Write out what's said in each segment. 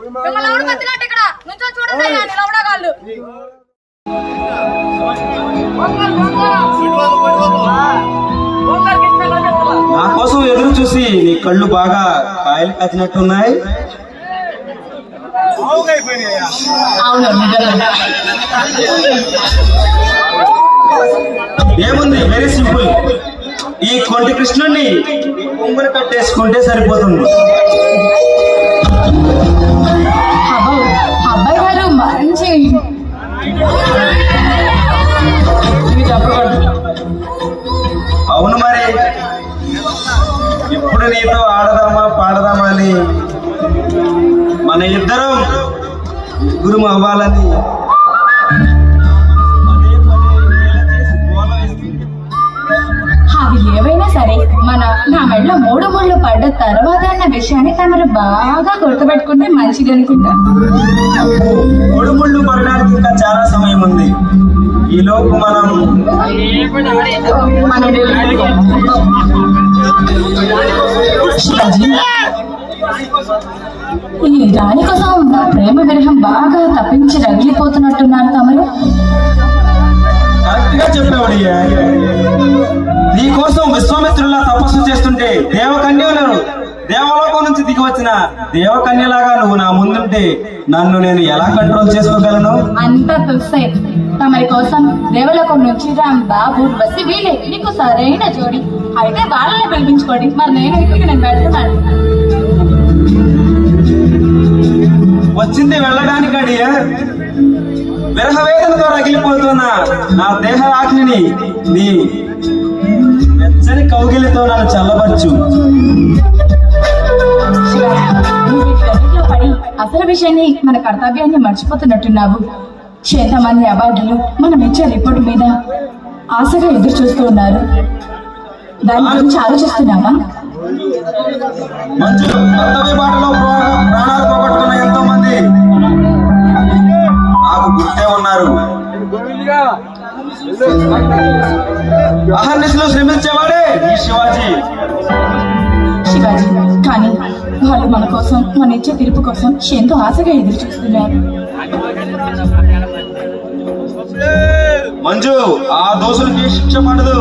నా కోసం ఎదురు చూసి నీ కళ్ళు బాగా కాయలు కచ్చినట్టున్నాయి. ఏముంది, వెరీ సింపుల్. ఈ కొంటి కృష్ణుడిని కొంగుని కట్టేసుకుంటే సరిపోతుంది. అబ్బాయి గారు మంచి అవును మరి, ఇప్పుడు నీతో ఆడదామా పాడదామా అని మన ఇద్దరం గురుము అవ్వాలని అవి ఏవైనా సరే నా మెడలో 3 ముళ్ళు పడ్డ తర్వాత అన్న విషయాన్ని తమరు బాగా గుర్తుపెట్టుకుంటే మంచిది అనుకుంటా. 3 ముళ్ళు పడడానికి ఇంకా చాలా సమయం ఉంది. ఈలోపు మనం ఈ రాణి కోసం నా ప్రేమ విరహం బాగా తప్పించి రగిలిపోతున్నట్టున్నారు తమరు. కరెక్ట్ గా చెప్పావయ్యా. నీ కోసం విశ్వామిత్రుల్లా తపస్సు చేస్తుంటే దేవకన్యలు దేవలోకం నుంచి దిగి వచ్చిన దేవకన్యలాగా నువ్వు నా ముందుంటే నన్ను నేను ఎలా కంట్రోల్ చేసుకోగలను? అంతా తుస్సే. తమరి కోసం దేవలోకం నుంచి రామ్ బాబు బస్సి వీలే నీకు సరైన జోడి. అయితే వాళ్ళని పిలిపించుకోండి. మరి నేను వెళ్తున్నాను. వచ్చింది వెళ్ళడానికి అడియా. విరహవేదనతో రగిలిపోతున్న నా దేహ ఆజ్ఞని నీ వెచ్చని కౌగిలితో నన్ను చల్లబరచు. అసలు విషయాన్ని మన కర్తవ్యాన్ని మర్చిపోతున్నట్టున్నావు. ఎంతమంది అవార్డులు మనం ఇచ్చే రిపోర్ట్ మీద ఆశగా ఎదురు చూస్తూ ఉన్నారు. దాని గురించి ఆలోచిస్తున్నావా? మంచు కర్తవ్య బాటలో ప్రాణాలు పోగొట్టుకున్న ఎంతో మంది నాకు గుర్తే ఉన్నారు. అహర్నిశలు శ్రమించేవాడే ఈ శివాజీ. కానీ వాళ్ళు మన కోసం, మన ఇచ్చే తీర్పు కోసం ఎంతో ఆశగా ఎదురు చూస్తున్నారు. మంజు, ఆ దోషులకి శిక్ష పడదు.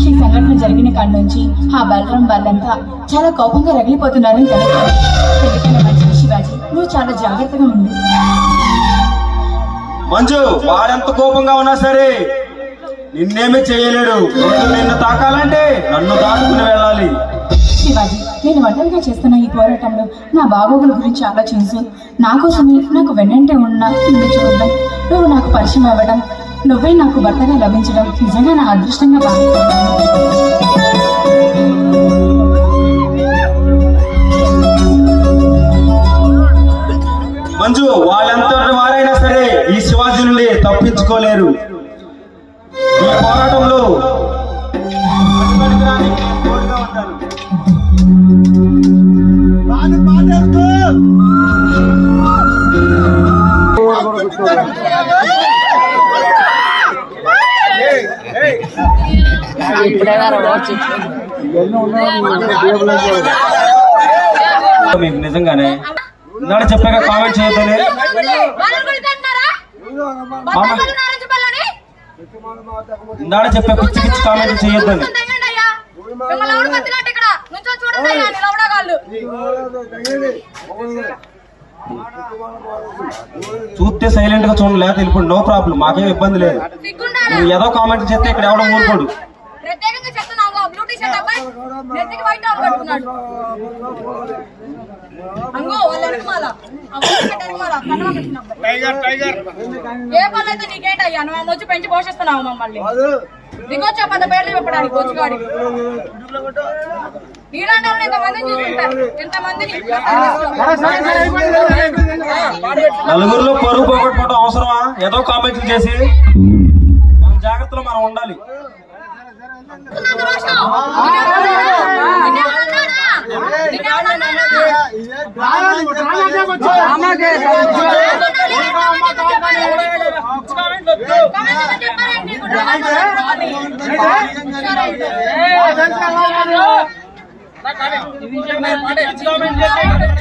ఈ సంఘటన జరిగిన కాడి నుంచి ఆ బలరాం వాళ్ళంతా చాలా కోపంగా రగిలిపోతున్నారని తెలుసు. శివాజీ, నువ్వు చాలా జాగ్రత్తగా ఉండు. మంజు, వాడెంత కోపంగా ఉన్నా సరే నిన్నేమీ చేయలేడు. నిన్ను తాకాలంటే నన్ను దాటుకుని వెళ్ళాలి. శివాజీ, నేను ఒంటరిగా చేస్తున్న ఈ పోరాటంలో నా బాగోగుల గురించి ఆలోచించు. నా కోసమే నాకు వెన్నంటే ఉన్న నిన్ను చూడడం, నువ్వు నాకు పరిచయం అవ్వడం, నువ్వే నాకు భర్తగా లభించడం నిజంగా నా అదృష్టంగా భావిస్తున్నాను. మంజు, వాళ్ళెంతటి వారైనా సరే ఈ శివాజీ నుండి తప్పించుకోలేరు. ఈ పోరాటంలో మీకు నిజంగానే ఇందాక చెప్పాక కామెంట్ చేయొద్దని. ఇందాక చెప్పే పిచ్చి పిచ్చి కామెంట్ చేయొద్దని. చూస్తే సైలెంట్ గా చూడండి, లేకపోతే వెళ్ళిపోండి. నో ప్రాబ్లం, మాకేం ఇబ్బంది లేదు. నువ్వు ఏదో కామెంట్ చేస్తే ఇక్కడ ఎవడో ఊరుకోడు. ఏ పని అయితే నీకేంటయ్యా? నువ్వు వచ్చి పెంచి పోషిస్తున్నావు మమ్మల్ని. దిగొచ్చా 10 పేర్లు చెప్పడానికి వచ్చుగాడి. నీలాంటి వాళ్ళు ఎంతమందిని చూస్తుంటారు, ఎంతమందిని. నలుగురిలో పరుగు పోగొట్టుకోవడం అవసరమా? ఏదో కామెంట్లు చేసి మన జాగ్రత్తలో మనం ఉండాలి. చెప్పారండి